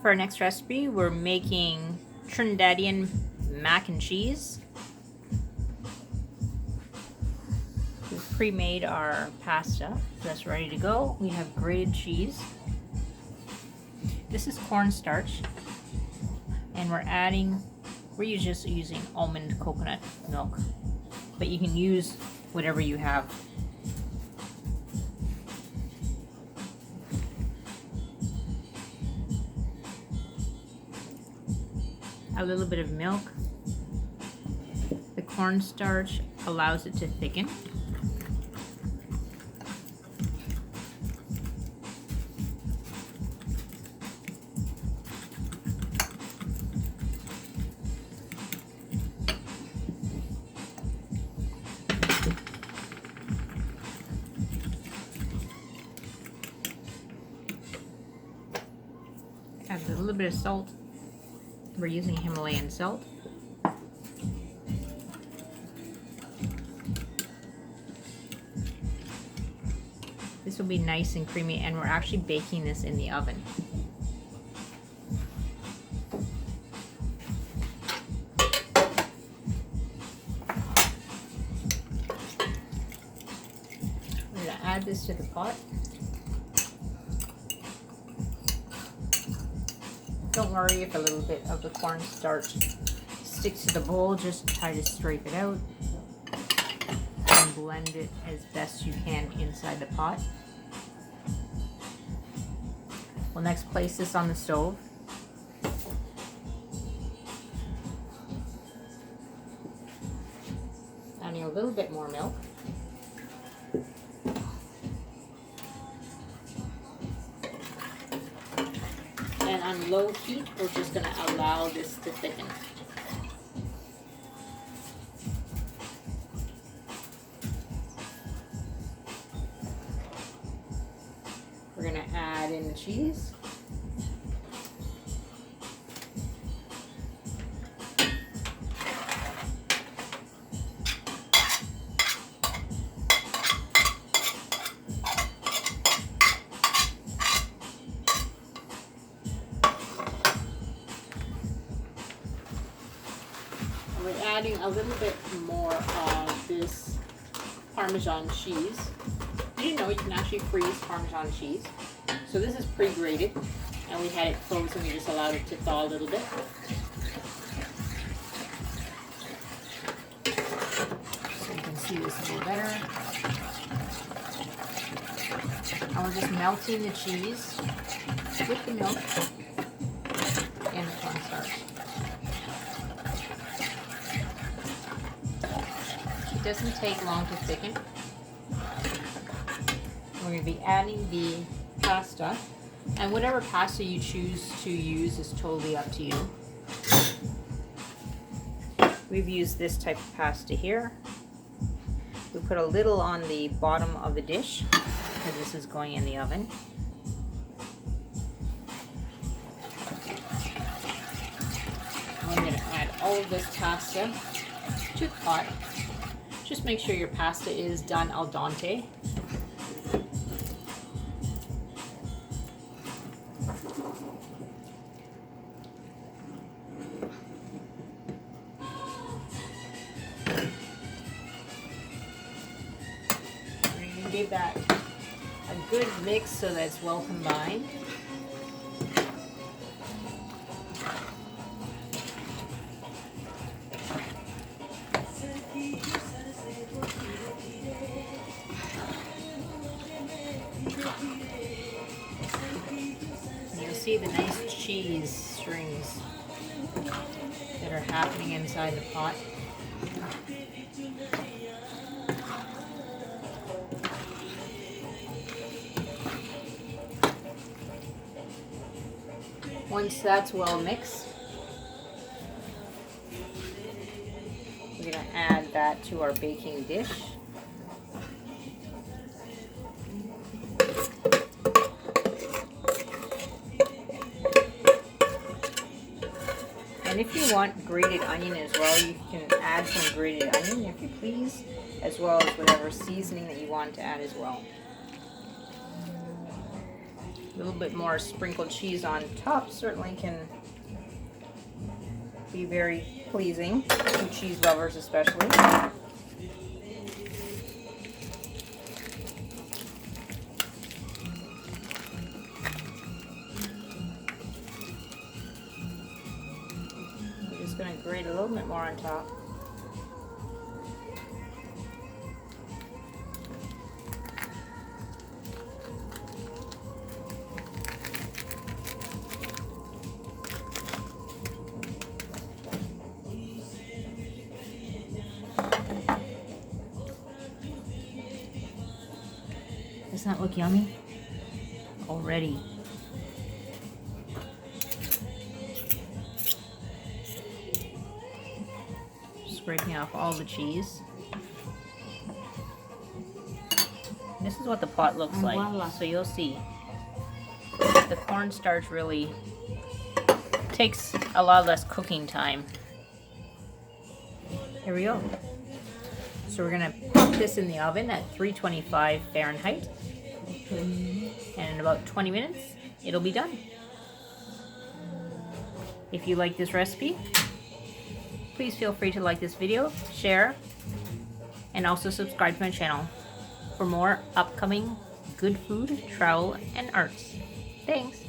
For our next recipe, we're making Trinidadian mac and cheese. We've pre-made our pasta, that's ready to go. We have grated cheese. This is cornstarch, and we're just using almond coconut milk, but you can use whatever you have. A little bit of milk. The cornstarch allows it to thicken. Add a little bit of salt. We're using Himalayan salt. This will be nice and creamy, and we're actually baking this in the oven. We're going to add this to the pot. Don't worry if a little bit of the cornstarch sticks to the bowl, just try to scrape it out and blend it as best you can inside the pot. We'll next place this on the stove. Adding a little bit more milk. And on low heat, we're just going to allow this to thicken. We're going to add in the cheese. We're adding a little bit more of this Parmesan cheese. Did you know you can actually freeze Parmesan cheese? So this is pre-grated, and we had it frozen. We just allowed it to thaw a little bit. So you can see this a little better. And we're just melting the cheese with the milk and the cornstarch. It doesn't take long to thicken. We're going to be adding the pasta, and whatever pasta you choose to use is totally up to you. We've used this type of pasta here. We put a little on the bottom of the dish because this is going in the oven. I'm going to add all of this pasta to the pot. Just make sure your pasta is done al dente. We're going to give that a good mix so that it's well combined. You'll see the nice cheese strings that are happening inside the pot. Once that's well mixed, we're going to add that to our baking dish. And if you want grated onion as well, you can add some grated onion if you please, as well as whatever seasoning that you want to add as well. little bit more sprinkled cheese on top certainly can be very pleasing to cheese lovers especially. I'm just going to grate a little bit more on top. Does that look yummy? Already. Scraping off all the cheese. This is what the pot looks like, so you'll see. The cornstarch really takes a lot less cooking time. Here we go. So we're gonna pop this in the oven at 325 Fahrenheit. And in about 20 minutes, it'll be done. If you like this recipe, please feel free to like this video, share, and also subscribe to my channel for more upcoming good food, travel, and arts. Thanks!